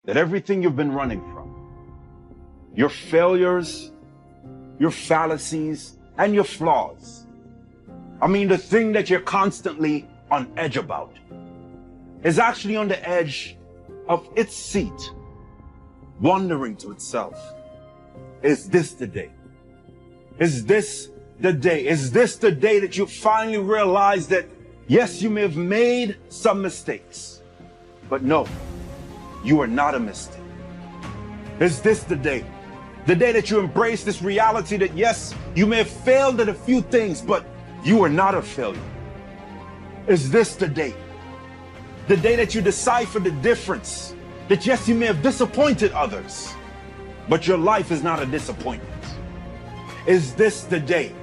that everything you've been running from, your failures, your fallacies, and your flaws, the thing that you're constantly on edge about, is actually on the edge of its seat, wondering to itself, is this the day? Is this the day? Is this the day that you finally realize that, yes, you may have made some mistakes, but no, you are not a mistake? Is this the day? The day that you embrace this reality that, yes, you may have failed at a few things, but you are not a failure? Is this the day? The day that you decipher the difference, that yes, you may have disappointed others, but your life is not a disappointment? Is this the day?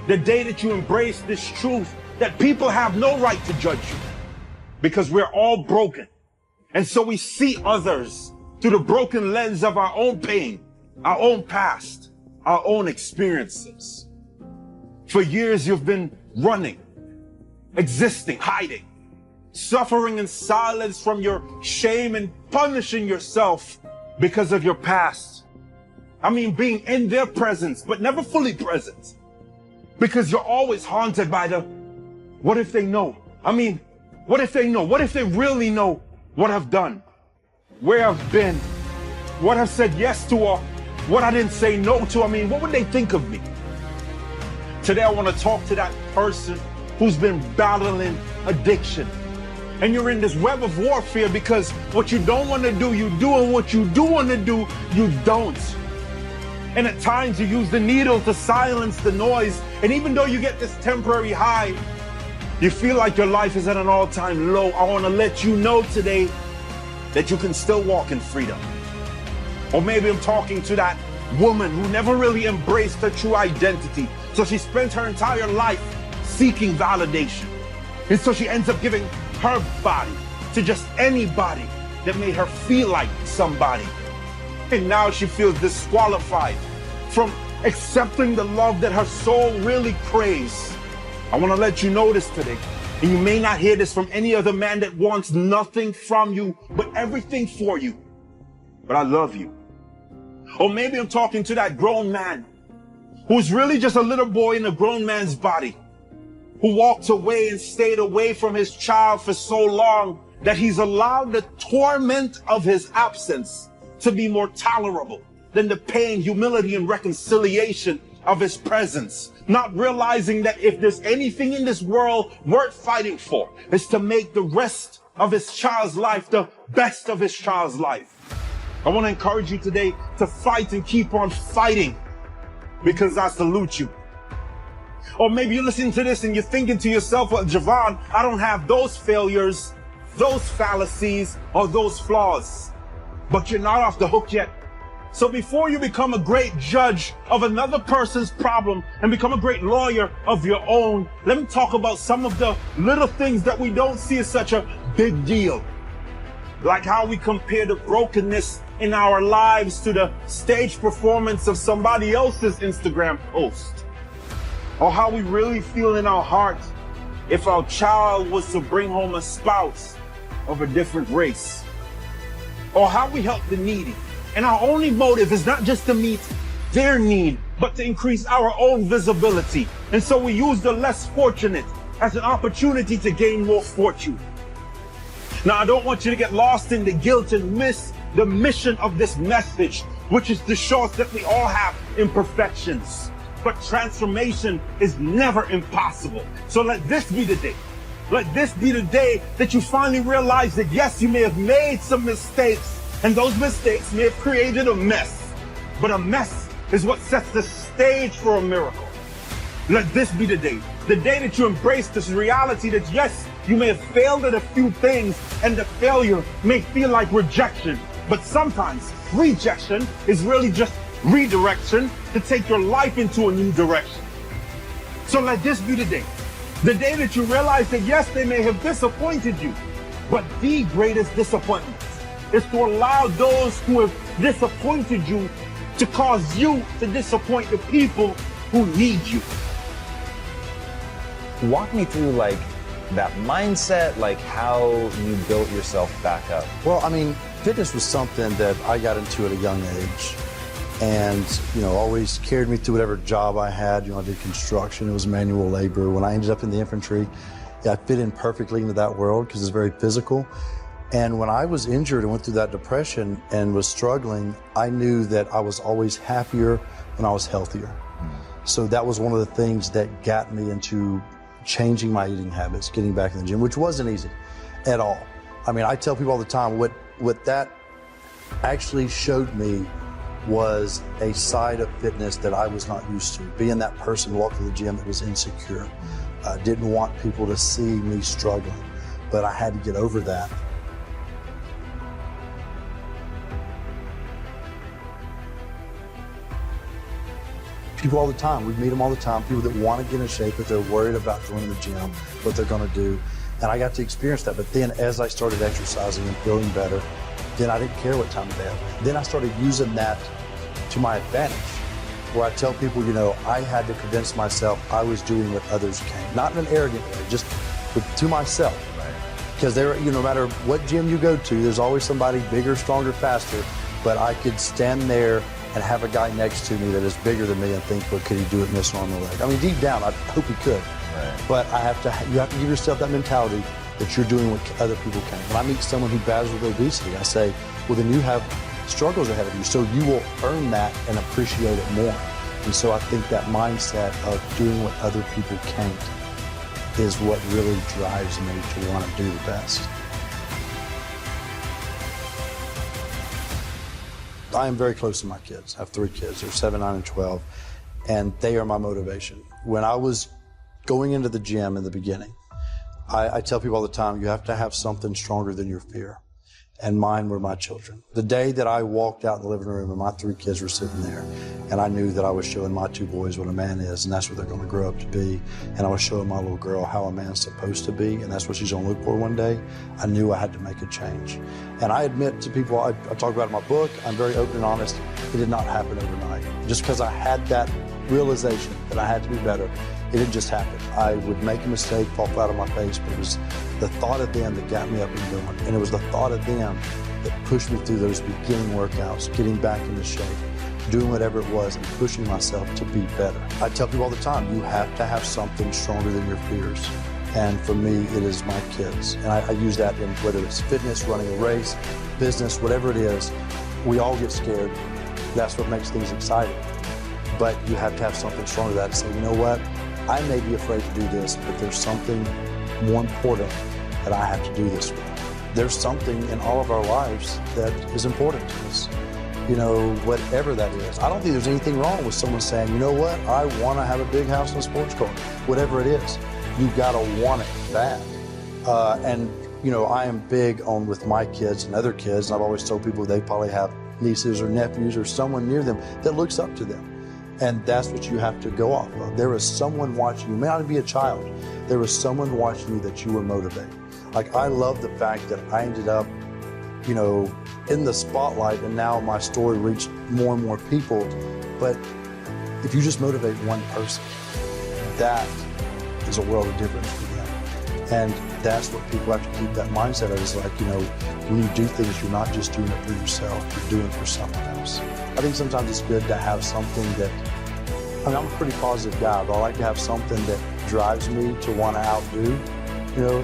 The day that you embrace this truth that people have no right to judge you, because we're all broken. And so we see others through the broken lens of our own pain, our own past, our own experiences. For years you've been running, existing, hiding, suffering in silence from your shame and punishing yourself because of your past. Being in their presence, but never fully present, because you're always haunted by the, what if they know? What if they know? What if they really know what I've done, where I've been, what I've said yes to, or what I didn't say no to? What would they think of me? Today I want to talk to that person who's been battling addiction. And you're in this web of warfare because what you don't want to do, you do, and what you do want to do, you don't. And at times you use the needle to silence the noise. And even though you get this temporary high, you feel like your life is at an all-time low. I want to let you know today that you can still walk in freedom. Or maybe I'm talking to that woman who never really embraced her true identity. So she spent her entire life seeking validation. And so she ends up giving her body to just anybody that made her feel like somebody. And now she feels disqualified from accepting the love that her soul really craves. I want to let you know this today. And you may not hear this from any other man that wants nothing from you, but everything for you. But I love you. Or maybe I'm talking to that grown man who's really just a little boy in a grown man's body, who walked away and stayed away from his child for so long that he's allowed the torment of his absence to be more tolerable than the pain, humility, and reconciliation of his presence. Not realizing that if there's anything in this world worth fighting for, is to make the rest of his child's life the best of his child's life. I want to encourage you today to fight and keep on fighting, because I salute you. Or maybe you're listening to this and you're thinking to yourself, well, Javon, I don't have those failures, those fallacies, or those flaws. But you're not off the hook yet. So before you become a great judge of another person's problem and become a great lawyer of your own, let me talk about some of the little things that we don't see as such a big deal. Like how we compare the brokenness in our lives to the stage performance of somebody else's Instagram post. Or how we really feel in our hearts if our child was to bring home a spouse of a different race. Or how we help the needy. And our only motive is not just to meet their need, but to increase our own visibility. And so we use the less fortunate as an opportunity to gain more fortune. Now, I don't want you to get lost in the guilt and miss the mission of this message, which is to show us that we all have imperfections. But transformation is never impossible. So let this be the day. Let this be the day that you finally realize that yes, you may have made some mistakes, and those mistakes may have created a mess. But a mess is what sets the stage for a miracle. Let this be the day that you embrace this reality that yes, you may have failed at a few things, and the failure may feel like rejection. But sometimes rejection is really just redirection to take your life into a new direction. So let this be the day that you realize that yes, they may have disappointed you, but the greatest disappointment is to allow those who have disappointed you to cause you to disappoint the people who need you. Walk me through that mindset, how you built yourself back up. Well, Fitness was something that I got into at a young age, and always carried me through whatever job I had. I did construction, it was manual labor. When I ended up in the infantry, I fit in perfectly into that world because it's very physical. And when I was injured and went through that depression and was struggling, I knew that I was always happier when I was healthier. So that was one of the things that got me into changing my eating habits, getting back in the gym, which wasn't easy at all. I mean, I tell people all the time, what that actually showed me was a side of fitness that I was not used to. Being that person walking the gym that was insecure. Didn't want people to see me struggling, but I had to get over that. People all the time, we meet them all the time, people that want to get in shape, but they're worried about going to the gym, what they're going to do. And I got to experience that. But then as I started exercising and feeling better, then I didn't care what time of day. Then I started using that to my advantage, where I tell people, I had to convince myself I was doing what others can't. Not in an arrogant way, just to myself. Because no matter what gym you go to, there's always somebody bigger, stronger, faster. But I could stand there and have a guy next to me that is bigger than me and think, well, could he do it in this normal leg? I mean, deep down, I hope he could. Right. But you have to give yourself that mentality that you're doing what other people can. When I meet someone who battles with obesity, I say, well, then you have struggles ahead of you, so you will earn that and appreciate it more. And so I think that mindset of doing what other people can't is what really drives me to want to do the best. I am very close to my kids. I have 3 kids. They're 7, 9, and 12, and they are my motivation. When I was going into the gym in the beginning, I tell people all the time, you have to have something stronger than your fear. And mine were my children. The day that I walked out in the living room and my 3 kids were sitting there, and I knew that I was showing my 2 boys what a man is, and that's what they're going to grow up to be, and I was showing my little girl how a man's supposed to be, and that's what she's going to look for one day, I knew I had to make a change. And I admit to people, I talk about it in my book, I'm very open and honest, it did not happen overnight. Just because I had that realization that I had to be better, it didn't just happen. I would make a mistake, fall flat on my face, but it was the thought of them that got me up and going. And it was the thought of them that pushed me through those beginning workouts, getting back into shape, doing whatever it was, and pushing myself to be better. I tell people all the time, you have to have something stronger than your fears. And for me, it is my kids. And I use that in whether it's fitness, running a race, business, whatever it is, we all get scared. That's what makes things exciting. But you have to have something stronger than that to say, you know what? I may be afraid to do this, but there's something more important that I have to do this with. There's something in all of our lives that is important to us, whatever that is. I don't think there's anything wrong with someone saying, you know what, I want to have a big house and a sports car. Whatever it is, you got to want it bad. I am big on with my kids and other kids, and I've always told people they probably have nieces or nephews or someone near them that looks up to them. And that's what you have to go off of. There is someone watching you. It may not be a child. There is someone watching you that you were motivated. Like, I love the fact that I ended up, in the spotlight, and now my story reached more and more people. But if you just motivate one person, that is a world of difference for them. And that's what people have to keep that mindset of, is like, when you do things, you're not just doing it for yourself, you're doing it for someone else. I think sometimes it's good to have something that, I'm a pretty positive guy, but I like to have something that drives me to want to outdo,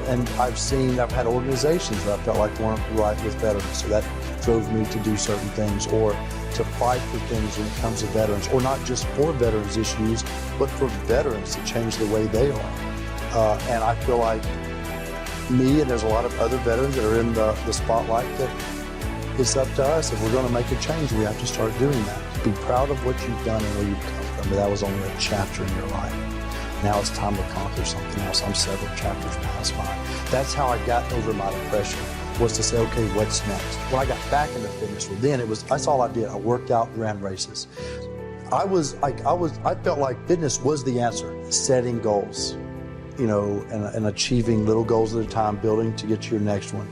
and I've had organizations that I felt like weren't right with veterans, so that drove me to do certain things, or to fight for things when it comes to veterans, or not just for veterans issues, but for veterans to change the way they are. And I feel like me, and there's a lot of other veterans that are in the spotlight, that it's up to us. If we're going to make a change, we have to start doing that. Be proud of what you've done and where you've come from. But that was only a chapter in your life. Now it's time to conquer something else. I'm several chapters past mine. That's how I got over my depression, was to say, okay, what's next? When I got back into fitness, that's all I did. I worked out and ran races. I felt like fitness was the answer. Setting goals, and achieving little goals at a time, building to get to your next one.